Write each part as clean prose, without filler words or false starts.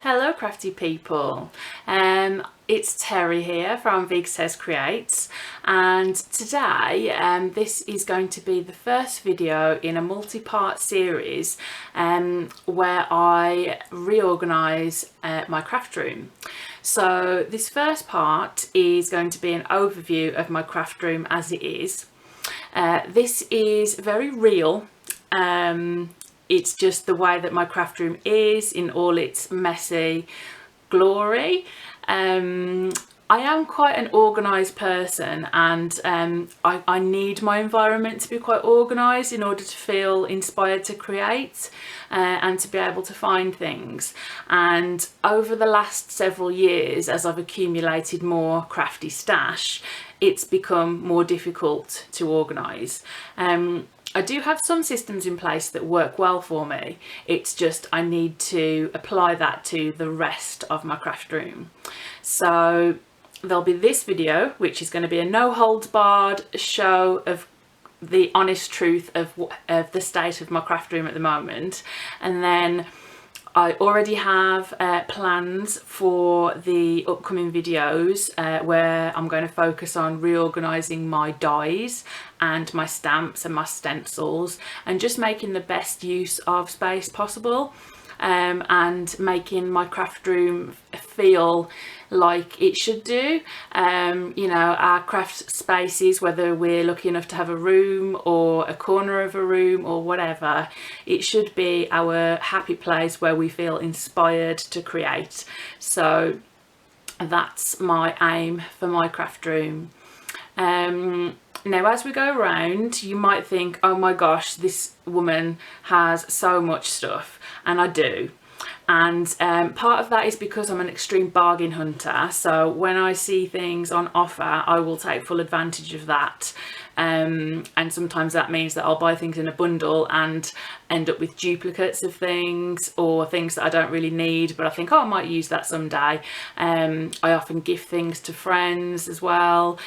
Hello crafty people, it's Terry here from Vig Says Creates, and today this is going to be the first video in a multi-part series where I reorganise my craft room. So this first part is going to be an overview of my craft room as it is. This is very real. It's just the way that my craft room is in all its messy glory. I am quite an organised person, and I need my environment to be quite organised in order to feel inspired to create and to be able to find things. And over the last several years, as I've accumulated more crafty stash, it's become more difficult to organise. I do have some systems in place that work well for me. It's just I need to apply that to the rest of my craft room. So there'll be this video, which is going to be a no holds barred show of the honest truth of the state of my craft room at the moment. And then I already have plans for the upcoming videos where I'm going to focus on reorganising my dies and my stamps and my stencils and just making the best use of space possible, and making my craft room feel like it should do. You know, our craft spaces, whether we're lucky enough to have a room or a corner of a room or whatever, it should be our happy place where we feel inspired to create. So that's my aim for my craft room. Now, as we go around, you might think, oh my gosh, this woman has so much stuff, and I do. And part of that is because I'm an extreme bargain hunter. So when I see things on offer, I will take full advantage of that. And sometimes that means that I'll buy things in a bundle and end up with duplicates of things or things that I don't really need, but I think, oh, I might use that someday. I often gift things to friends as well.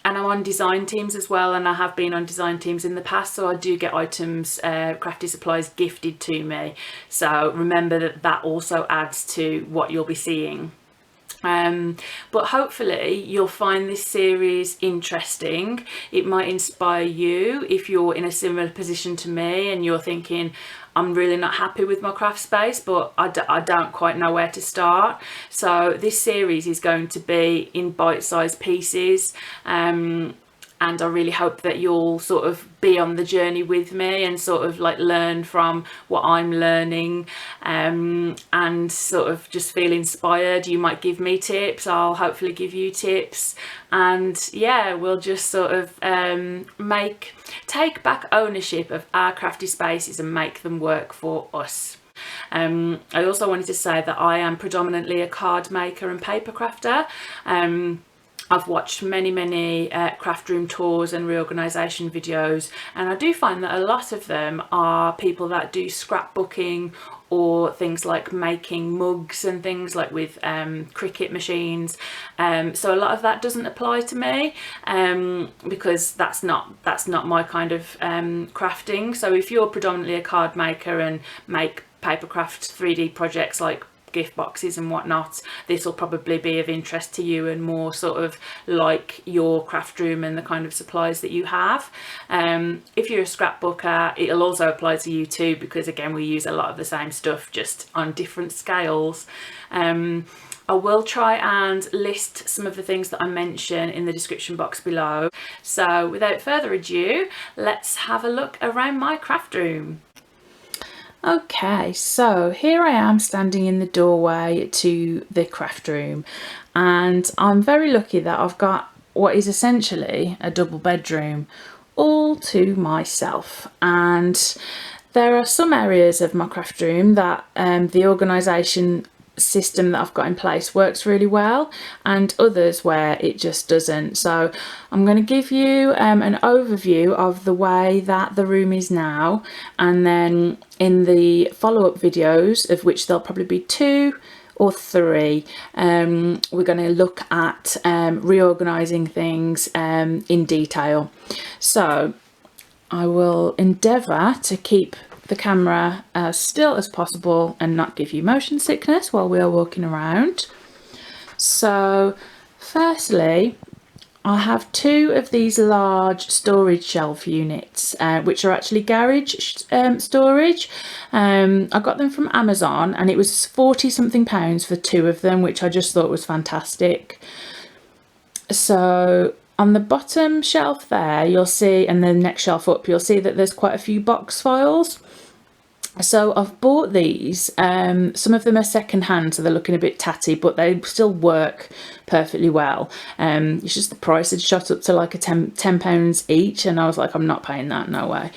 And I'm on design teams as well, and I have been on design teams in the past, so I do get items, crafty supplies gifted to me. So remember that that also adds to what you'll be seeing. But hopefully you'll find this series interesting. It might inspire you if you're in a similar position to me and you're thinking, I'm really not happy with my craft space, but I don't quite know where to start. So this series is going to be in bite-sized pieces, and I really hope that you'll sort of be on the journey with me and sort of like learn from what I'm learning, and sort of just feel inspired. You might give me tips, I'll hopefully give you tips, and yeah, we'll just sort of take back ownership of our crafty spaces and make them work for us. I also wanted to say that I am predominantly a card maker and paper crafter. I've watched many craft room tours and reorganisation videos, and I do find that a lot of them are people that do scrapbooking or things like making mugs and things like with Cricut machines. So a lot of that doesn't apply to me, because that's not my kind of crafting. So if you're predominantly a card maker and make paper craft 3D projects like gift boxes and whatnot, this will probably be of interest to you and more sort of like your craft room and the kind of supplies that you have. If you're a scrapbooker, it'll also apply to you too, because again, we use a lot of the same stuff, just on different scales. I will try and list some of the things that I mention in the description box below. So without further ado, let's have a look around my craft room. Okay, so here I am standing in the doorway to the craft room, and I'm very lucky that I've got what is essentially a double bedroom all to myself. And there are some areas of my craft room that the organisation system that I've got in place works really well, and others where it just doesn't. So I'm going to give you an overview of the way that the room is now, and then in the follow-up videos, of which there'll probably be 2 or 3, we're going to look at reorganising things in detail. So I will endeavour to keep the camera as still as possible and not give you motion sickness while we are walking around. So firstly, I have two of these large storage shelf units, which are actually garage storage. I got them from Amazon and it was 40 something pounds for two of them, which I just thought was fantastic. So on the bottom shelf there, you'll see, and the next shelf up, you'll see that there's quite a few box files. So I've bought these, some of them are second hand, so they're looking a bit tatty, but they still work perfectly well. It's just the price had shot up to like a £10 each, and I was like, I'm not paying that, no way.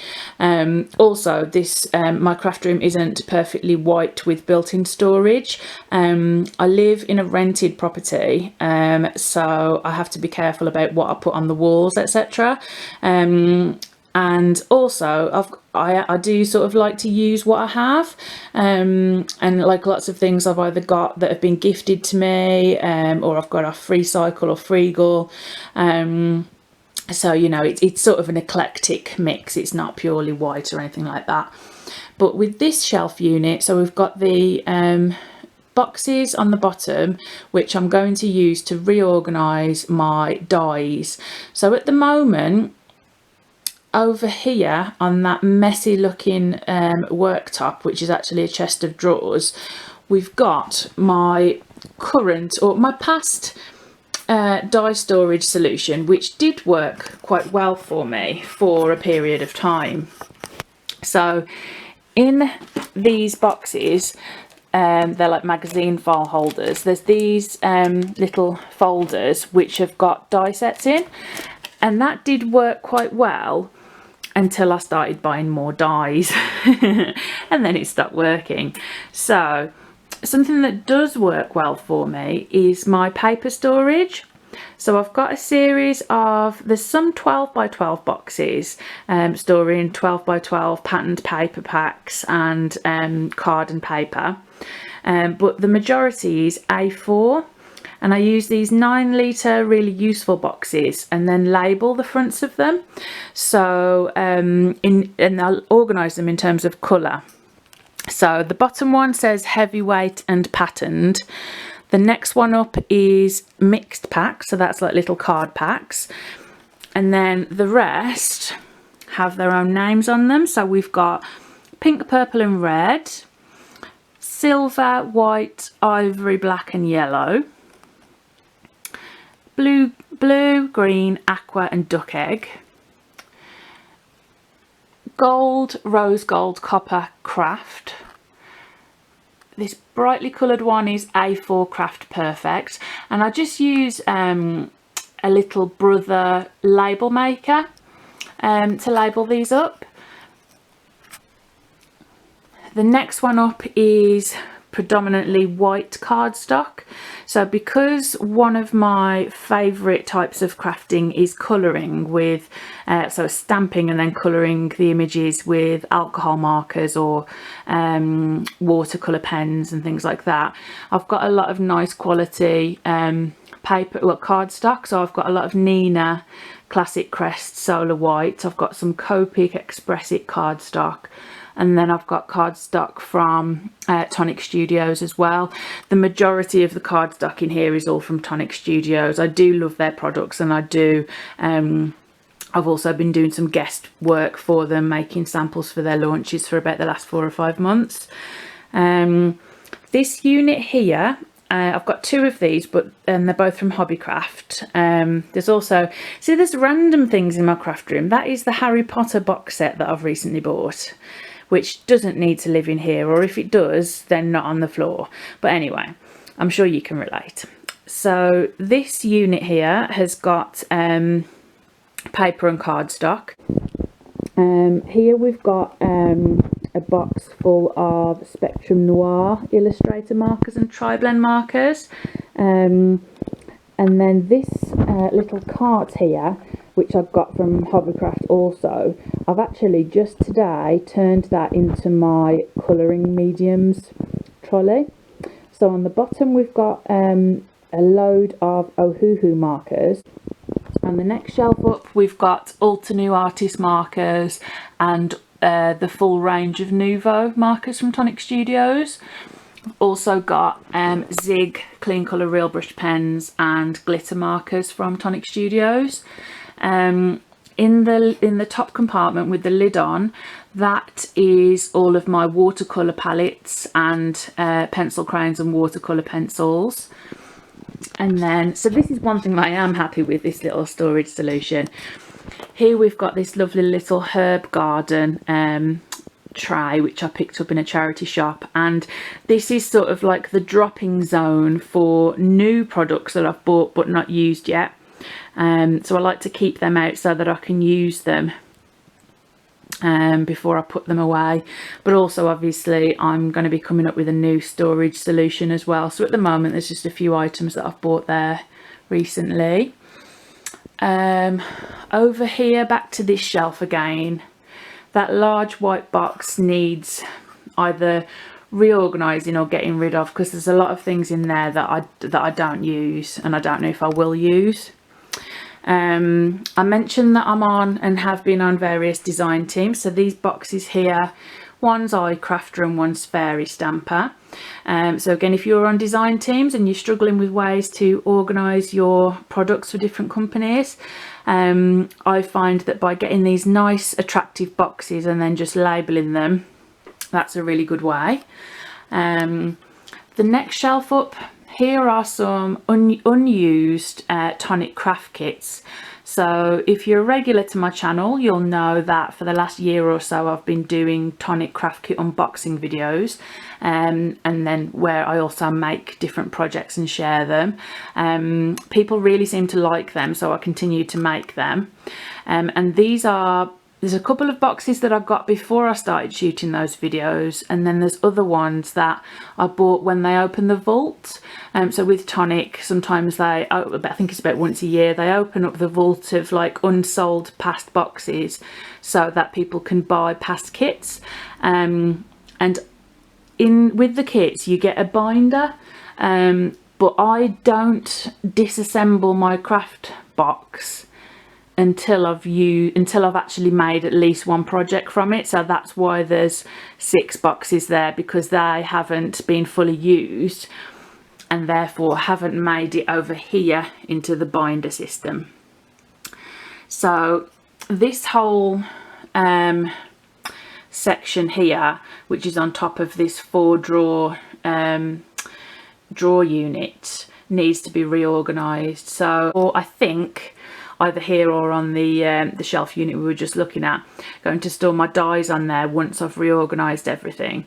Also, this my craft room isn't perfectly white with built-in storage. I live in a rented property, so I have to be careful about what I put on the walls, etc. And also I do sort of like to use what I have, and like lots of things I've either got that have been gifted to me, or I've got off Free Cycle or Freegal. So you know, it's sort of an eclectic mix, it's not purely white or anything like that. But with this shelf unit, so we've got the boxes on the bottom, which I'm going to use to reorganise my dies. So at the moment, over here on that messy looking worktop, which is actually a chest of drawers, we've got my current, or my past die storage solution, which did work quite well for me for a period of time. So in these boxes, they're like magazine file holders, there's these little folders which have got die sets in, and that did work quite well until I started buying more dies and then it stopped working. So something that does work well for me is my paper storage. So I've got a series of, there's some 12 by 12 boxes storing 12 by 12 patterned paper packs and card and paper, but the majority is A4. And I use these 9 litre really useful boxes and then label the fronts of them. So and I'll organise them in terms of colour. So the bottom one says heavyweight and patterned. The next one up is mixed packs, so that's like little card packs. And then the rest have their own names on them. So we've got pink, purple and red, silver, white, ivory, black and yellow, blue, green, aqua and duck egg, gold, rose gold, copper, craft. This brightly coloured one is A4 Craft Perfect, and I just use a little Brother label maker to label these up. The next one up is predominantly white cardstock. So because one of my favourite types of crafting is colouring with, so stamping and then colouring the images with alcohol markers or watercolour pens and things like that, I've got a lot of nice quality paper, well, cardstock. So I've got a lot of Nina Classic Crest Solar White, I've got some Copic Expressic cardstock, and then I've got cardstock from Tonic Studios as well. The majority of the cardstock in here is all from Tonic Studios. I do love their products, and I do, I've also been doing some guest work for them, making samples for their launches for about the last 4 or 5 months. This unit here, I've got 2 of these, but they're both from Hobbycraft. There's also, see, there's random things in my craft room. That is the Harry Potter box set that I've recently bought, which doesn't need to live in here, or if it does, then not on the floor. But anyway, I'm sure you can relate. So this unit here has got paper and cardstock. Here we've got a box full of Spectrum Noir Illustrator markers and tri-blend markers. And then this little cart here, which I've got from Hobbycraft also, I've actually just today turned that into my colouring mediums trolley. So on the bottom we've got a load of Ohuhu markers. On the next shelf up we've got Ulta New Artist markers and the full range of Nouveau markers from Tonic Studios. I've also got Zig clean colour real brush pens and glitter markers from Tonic Studios. In the top compartment with the lid on, that is all of my watercolour palettes and pencil crayons and watercolour pencils. And then, so this is one thing that I am happy with, this little storage solution. Here we've got this lovely little herb garden tray which I picked up in a charity shop, and this is sort of like the dropping zone for new products that I've bought but not used yet. So I like to keep them out so that I can use them before I put them away. But also obviously I'm going to be coming up with a new storage solution as well. So at the moment there's just a few items that I've bought there recently. Over here, back to this shelf again, that large white box needs either reorganising or getting rid of, because there's a lot of things in there that I don't use and I don't know if I will use. I mentioned that I'm on and have been on various design teams. So these boxes here, one's iCrafter and one's Fairy Stamper. So again, if you're on design teams and you're struggling with ways to organise your products for different companies, I find that by getting these nice attractive boxes and then just labelling them, that's a really good way. The next shelf up, here are some unused Tonic craft kits. So if you're a regular to my channel, you'll know that for the last year or so I've been doing Tonic craft kit unboxing videos, and then where I also make different projects and share them. People really seem to like them, so I continue to make them. And there's a couple of boxes that I got before I started shooting those videos, and then there's other ones that I bought when they open the vault. So with Tonic, sometimes I think it's about once a year, they open up the vault of like unsold past boxes so that people can buy past kits. And with the kits you get a binder, but I don't disassemble my craft box until I've actually made at least one project from it. So that's why there's 6 boxes there, because they haven't been fully used and therefore haven't made it over here into the binder system. So this whole section here, which is on top of this 4 drawer unit, needs to be reorganised. So, or I think either here or on the shelf unit we were just looking at, going to store my dies on there once I've reorganised everything.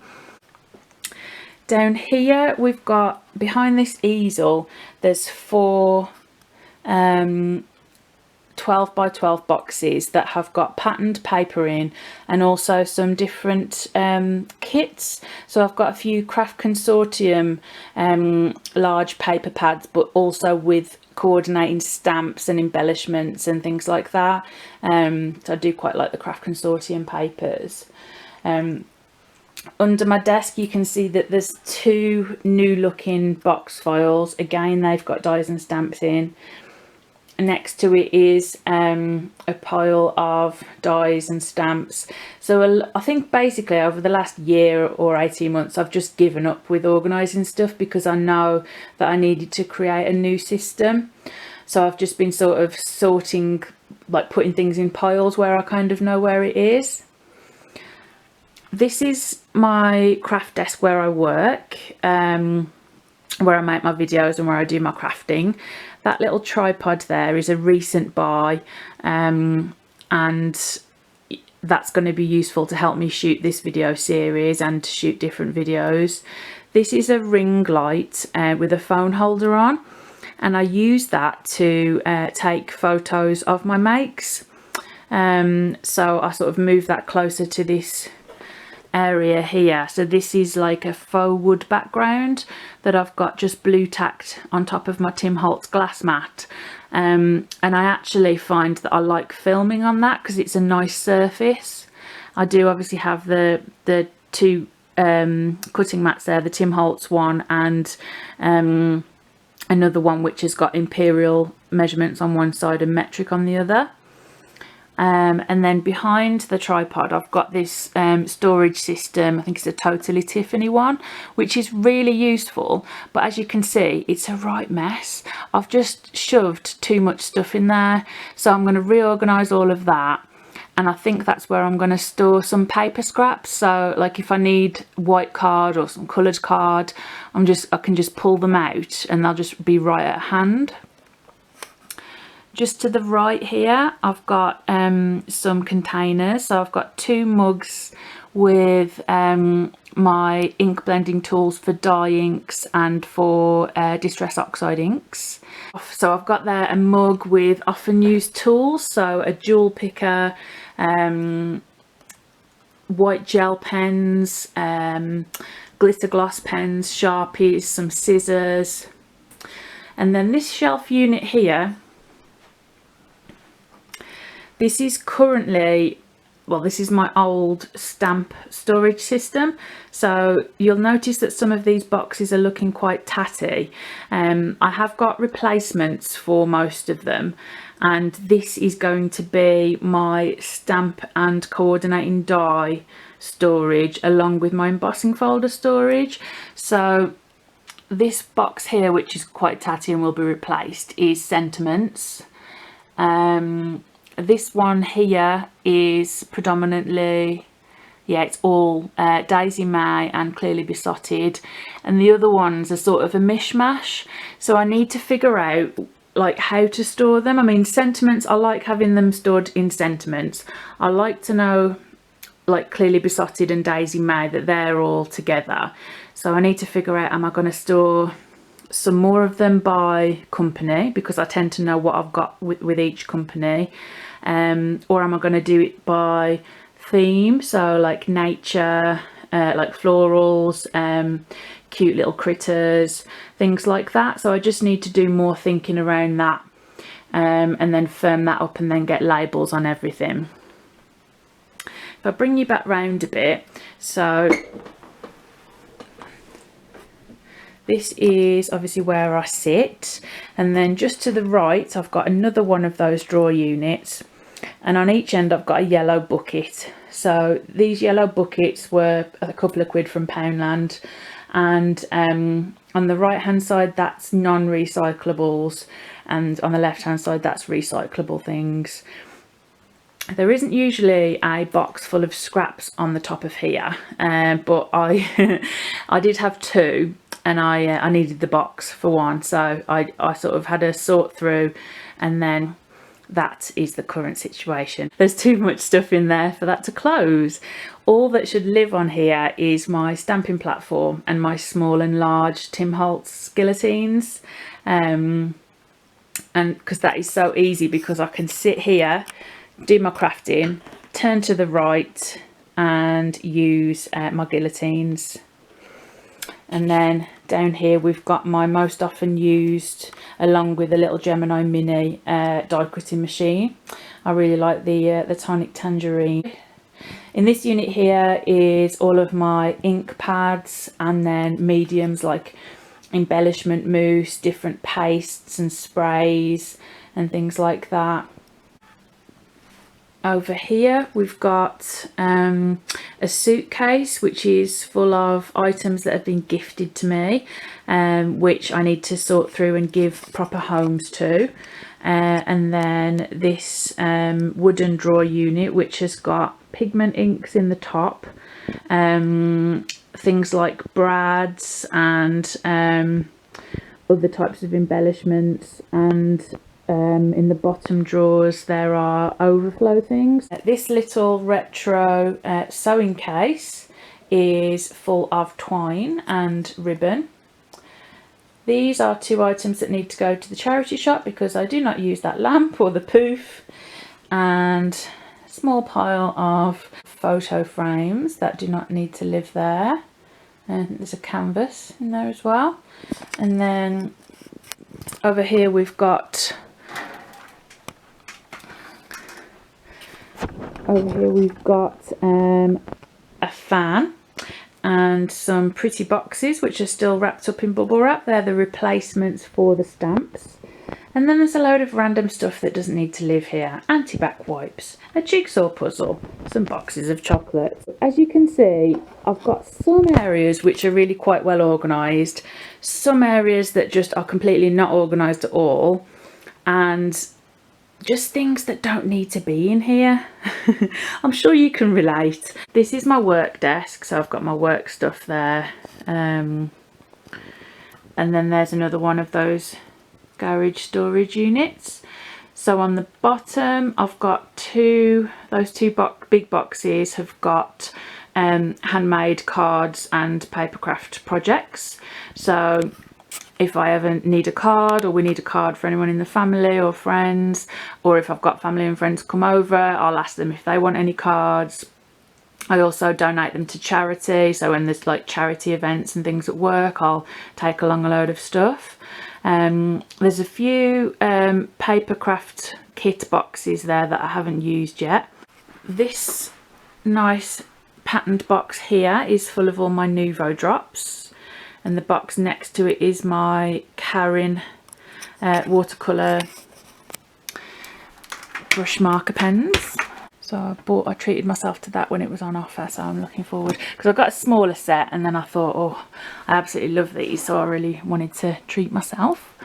Down here we've got, behind this easel, there's 4 12 by 12 boxes that have got patterned paper in, and also some different kits. So I've got a few Craft Consortium large paper pads, but also with coordinating stamps and embellishments and things like that. So I do quite like the Craft Consortium papers. Under my desk you can see that there's 2 new looking box files. Again, they've got dies and stamps in. Next to it is a pile of dies and stamps. So I think basically over the last year or 18 months I've just given up with organising stuff, because I know that I needed to create a new system. So I've just been sort of sorting, like putting things in piles where I kind of know where it is. This is my craft desk where I work, where I make my videos and where I do my crafting. That little tripod there is a recent buy, and that's going to be useful to help me shoot this video series and to shoot different videos. This is a ring light with a phone holder on, and I use that to take photos of my makes. So I sort of move that closer to this area here. So this is like a faux wood background that I've got just blue tacked on top of my Tim Holtz glass mat, and I actually find that I like filming on that because it's a nice surface. I do obviously have the 2 cutting mats there, the Tim Holtz one and another one which has got imperial measurements on one side and metric on the other. And then behind the tripod I've got this storage system. I think it's a Totally Tiffany one, which is really useful, but as you can see it's a right mess. I've just shoved too much stuff in there, so I'm going to reorganize all of that, and I think that's where I'm going to store some paper scraps. So like if I need white card or some coloured card, I can just pull them out and they'll just be right at hand. Just to the right here I've got some containers. So I've got 2 mugs with my ink blending tools for dye inks and for distress oxide inks. So I've got there a mug with often used tools, so a jewel picker, white gel pens, glitter gloss pens, Sharpies, some scissors, and then this shelf unit here. This is currently, well, this is my old stamp storage system, so you'll notice that some of these boxes are looking quite tatty. I have got replacements for most of them, and this is going to be my stamp and coordinating die storage along with my embossing folder storage. So this box here, which is quite tatty and will be replaced, is sentiments. This one here is predominantly, yeah, it's all Daisy May and Clearly Besotted, and the other ones are sort of a mishmash. So I need to figure out like how to store them. I mean, sentiments, I like having them stored in sentiments. I like to know like Clearly Besotted and Daisy May that they're all together. So I need to figure out, am I going to store some more of them by company, because I tend to know what I've got with each company, or am I going to do it by theme, so like nature, like florals, cute little critters, things like that. So I just need to do more thinking around that, and then firm that up and then get labels on everything. If I bring you back round a bit, so this is obviously where I sit, and then just to the right I've got another one of those drawer units, and on each end I've got a yellow bucket. So these yellow buckets were a couple of quid from Poundland, and on the right hand side that's non-recyclables, and on the left hand side that's recyclable things. There isn't usually a box full of scraps on the top of here, but I I did have 2, and I needed the box for one, so I sort of had a sort through, and then that is the current situation. There's too much stuff in there for that to close. All that should live on here is my stamping platform and my small and large Tim Holtz guillotines, and because that is so easy, because I can sit here, do my crafting, turn to the right and use my guillotines. And then down here we've got my most often used, along with a little Gemini mini die cutting machine. I really like the Tonic Tangerine. In this unit here is all of my ink pads, and then mediums like embellishment mousse, different pastes and sprays and things like that. Over here we've got a suitcase which is full of items that have been gifted to me, which I need to sort through and give proper homes to, and then this wooden drawer unit which has got pigment inks in the top, things like brads and other types of embellishments, and in the bottom drawers there are overflow things. This little retro sewing case is full of twine and ribbon. These are 2 items that need to go to the charity shop because I do not use that lamp or the poof, and a small pile of photo frames that do not need to live there, and there's a canvas in there as well. And then over here we've got a fan and some pretty boxes which are still wrapped up in bubble wrap. They're the replacements for the stamps. And then there's a load of random stuff that doesn't need to live here. Anti-back wipes, a jigsaw puzzle, some boxes of chocolates. As you can see, I've got some areas which are really quite well organised, some areas that just are completely not organised at all, and just things that don't need to be in here. I'm sure you can relate. This is my work desk, so I've got my work stuff there. And then there's another one of those garage storage units. So on the bottom I've got those two big boxes have got handmade cards and paper craft projects. So if I ever need a card, or we need a card for anyone in the family or friends, or if I've got family and friends come over, I'll ask them if they want any cards. I also donate them to charity, so when there's like charity events and things at work, I'll take along a load of stuff. There's a few paper craft kit boxes there that I haven't used yet. This nice patterned box here is full of all my Nuvo drops, and the box next to it is my Karin watercolour brush marker pens. So I treated myself to that when it was on offer, so I'm looking forward, because I've got a smaller set and then I thought, oh, I absolutely love these, so I really wanted to treat myself.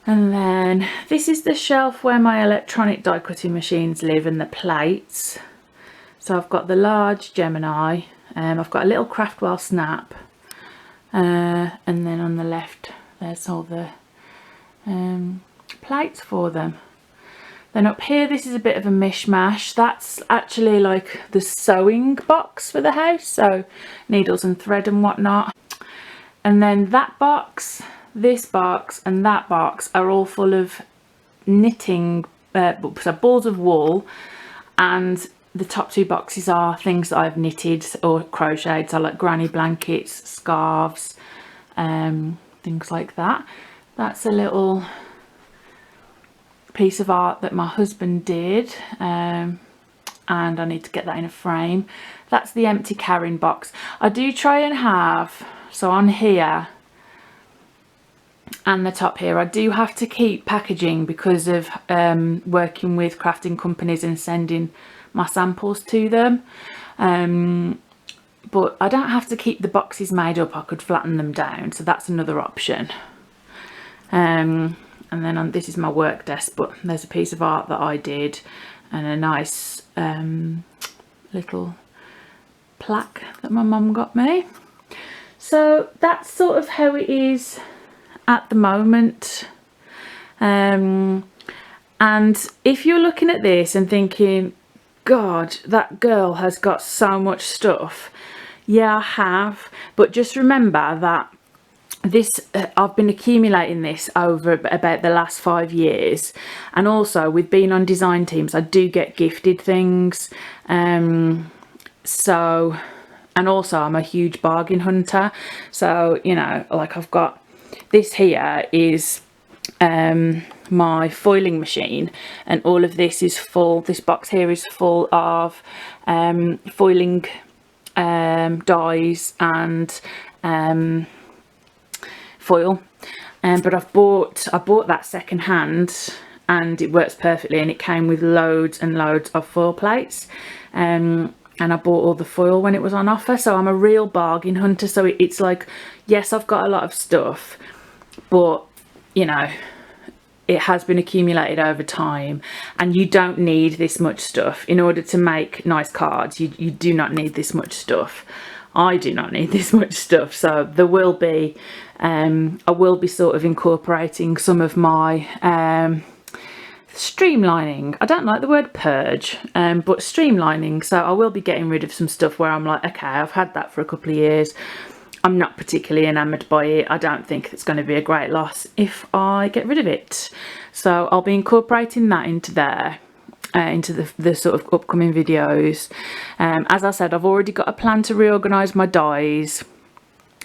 And then this is the shelf where my electronic die cutting machines live, and the plates. So I've got the large Gemini, I've got a little Craftwell Snap, and then on the left there's all the plates for them. Then up here, this is a bit of a mishmash. That's actually like the sewing box for the house, so needles and thread and whatnot. And then that box, this box and that box are all full of knitting, so balls of wool, and the top two boxes are things that I've knitted or crocheted, so like granny blankets, scarves, things like that. That's a little piece of art that my husband did, and I need to get that in a frame. That's the empty Karin box. I do try and have, so on here and the top here, I do have to keep packaging because of working with crafting companies and sending my samples to them, but I don't have to keep the boxes made up. I could flatten them down, so that's another option. And then this is my work desk, but there's a piece of art that I did and a nice little plaque that my mum got me. So that's sort of how it is at the moment. And if you're looking at this and thinking, God, that girl has got so much stuff. Yeah, I have, but just remember that this I've been accumulating this over about the last 5 years, and also with being on design teams I do get gifted things, so, and also I'm a huge bargain hunter, so you know, like I've got this here is my foiling machine, and all of this is full, this box here is full of foiling dies and foil, but I bought that second hand and it works perfectly, and it came with loads and loads of foil plates, and I bought all the foil when it was on offer. So I'm a real bargain hunter, so it's like, yes, I've got a lot of stuff, but you know, it has been accumulated over time, and you don't need this much stuff in order to make nice cards. You do not need this much stuff. I do not need this much stuff, so there will be I will be sort of incorporating some of my streamlining. I don't like the word purge, but streamlining. So I will be getting rid of some stuff where I'm like, okay, I've had that for a couple of years, I'm not particularly enamoured by it, I don't think it's going to be a great loss if I get rid of it. So I'll be incorporating that into there, into the sort of upcoming videos. As I said, I've already got a plan to reorganise my dies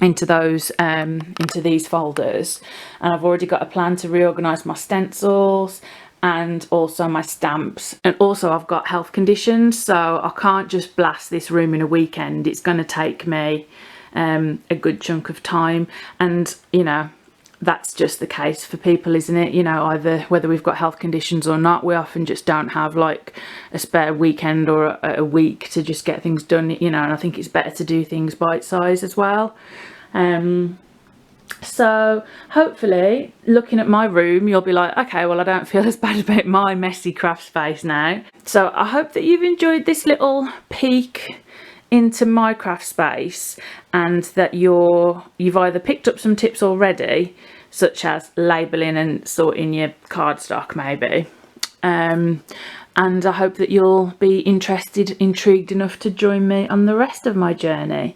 into those into these folders, and I've already got a plan to reorganise my stencils and also my stamps. And also I've got health conditions, so I can't just blast this room in a weekend. It's going to take me a good chunk of time, and you know, that's just the case for people, isn't it? You know, either whether we've got health conditions or not, we often just don't have like a spare weekend or a week to just get things done, you know, and I think it's better to do things bite size as well. So hopefully looking at my room, you'll be like, okay, well, I don't feel as bad about my messy craft space now. So I hope that you've enjoyed this little peek into my craft space, and that you've either picked up some tips already, such as labelling and sorting your cardstock maybe, and I hope that you'll be intrigued enough to join me on the rest of my journey.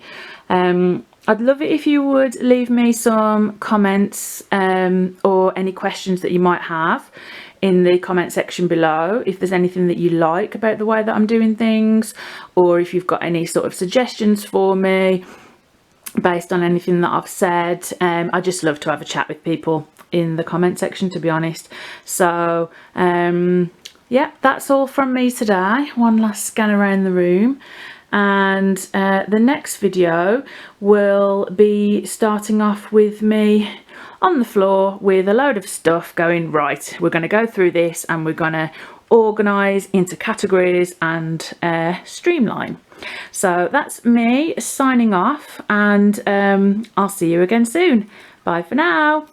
I'd love it if you would leave me some comments or any questions that you might have in the comment section below, if there's anything that you like about the way that I'm doing things, or if you've got any sort of suggestions for me based on anything that I've said. I just love to have a chat with people in the comment section, to be honest. So yeah, that's all from me today. One last scan around the room, and the next video will be starting off with me on the floor with a load of stuff going, right, we're going to go through this and we're going to organise into categories and streamline. So that's me signing off, and I'll see you again soon. Bye for now.